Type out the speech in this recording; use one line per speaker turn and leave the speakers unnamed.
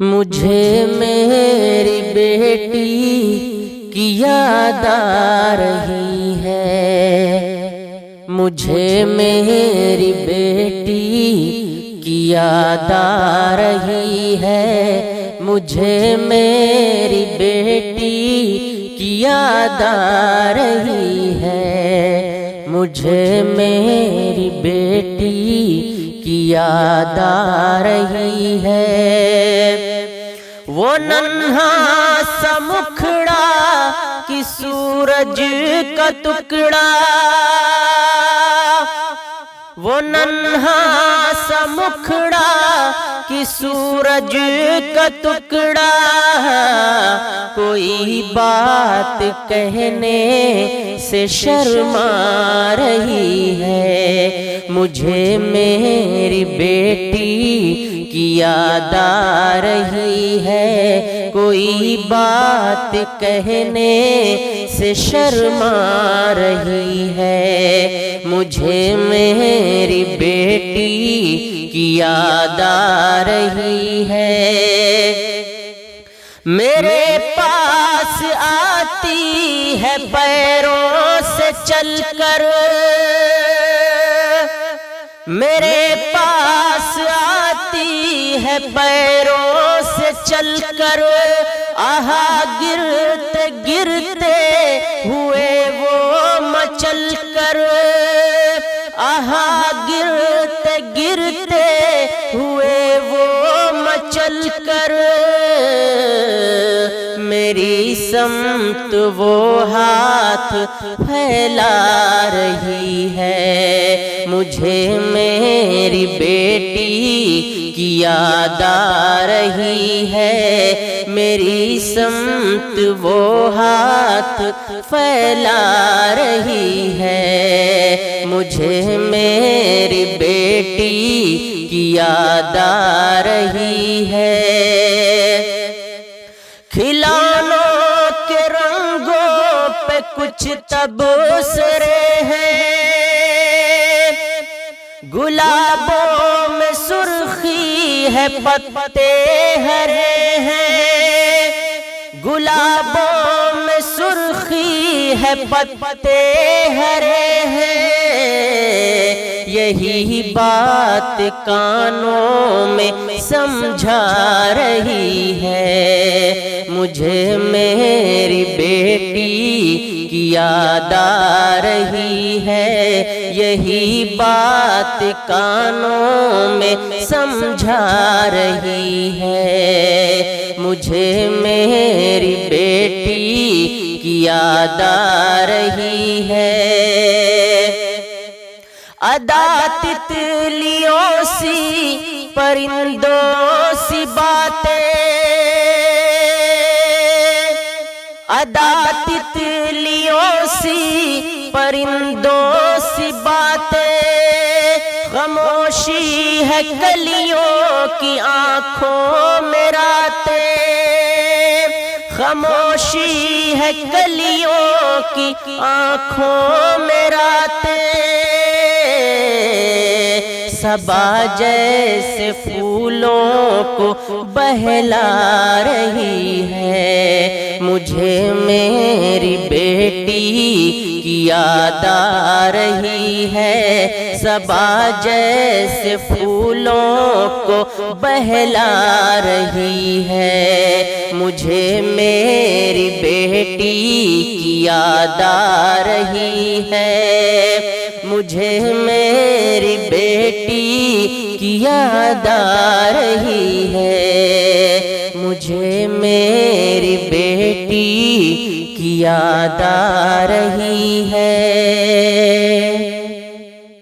مجھے میری بیٹی کی یاد آ رہی ہے، مجھے میری بیٹی کی یاد آ رہی ہے، مجھے میری بیٹی کی یاد آ رہی ہے، مجھے میری بیٹی کی یاد آ رہی ہے۔ وہ ننھا سا مکھڑا کہ سورج کا ٹکڑا، وہ ننھا سا مکھڑا کہ سورج کا ٹکڑا، کوئی بات کہنے سے شرما رہی ہے، مجھے میری بیٹی کی یاد آ رہی ہے، کوئی بات کہنے سے شرما رہی ہے، مجھے میری بیٹی کی یاد آ رہی ہے۔ میرے پاس آتی ہے پیروں سے چل کر، میرے پاس آتی ہے پیروں سے چل کر، آہا گرتے گرتے ہوئے وہ مچل کر، آہا گرتے گرتے ہوئے وہ مچل کر، میری سمت وہ ہاتھ پھیلا رہی ہے، مجھے میری بیٹی کی یاد آ رہی ہے، میری سمت وہ ہاتھ پھیلا رہی ہے، مجھے میری بیٹی کی یاد آ رہی ہے۔ کھلونوں کے رنگوں پہ کچھ تبصرے ہیں، گلابوں میں سرخی ہے پتے ہرے ہیں، گلابوں میں سرخی ہے پتے ہرے ہیں، یہی بات کانوں میں سمجھا رہی ہے، مجھے میری بیٹی کی یاد آ رہی ہے، یہی بات کانوں میں سمجھا رہی ہے، مجھے میری بیٹی کی یاد آ رہی ہے۔ ادا تتلیوں سی پرندوں سی باتیں، ادا تتلیوں سی پرندوں سی باتیں، خاموشی ہے کلیوں کی آنکھوں میں راتیں، خاموشی ہے کلیوں کی آنکھوں میں راتیں، صبا جیسے پھولوں کو بہلا رہی ہے، مجھے میری بیٹی کی یاد آ رہی ہے، صبا جیسے پھولوں کو بہلا رہی ہے، مجھے میری بیٹی کی یاد آ رہی ہے، مجھے میری بیٹی کی یاد آ رہی ہے، مجھے میری بیٹی کی یاد آ رہی ہے۔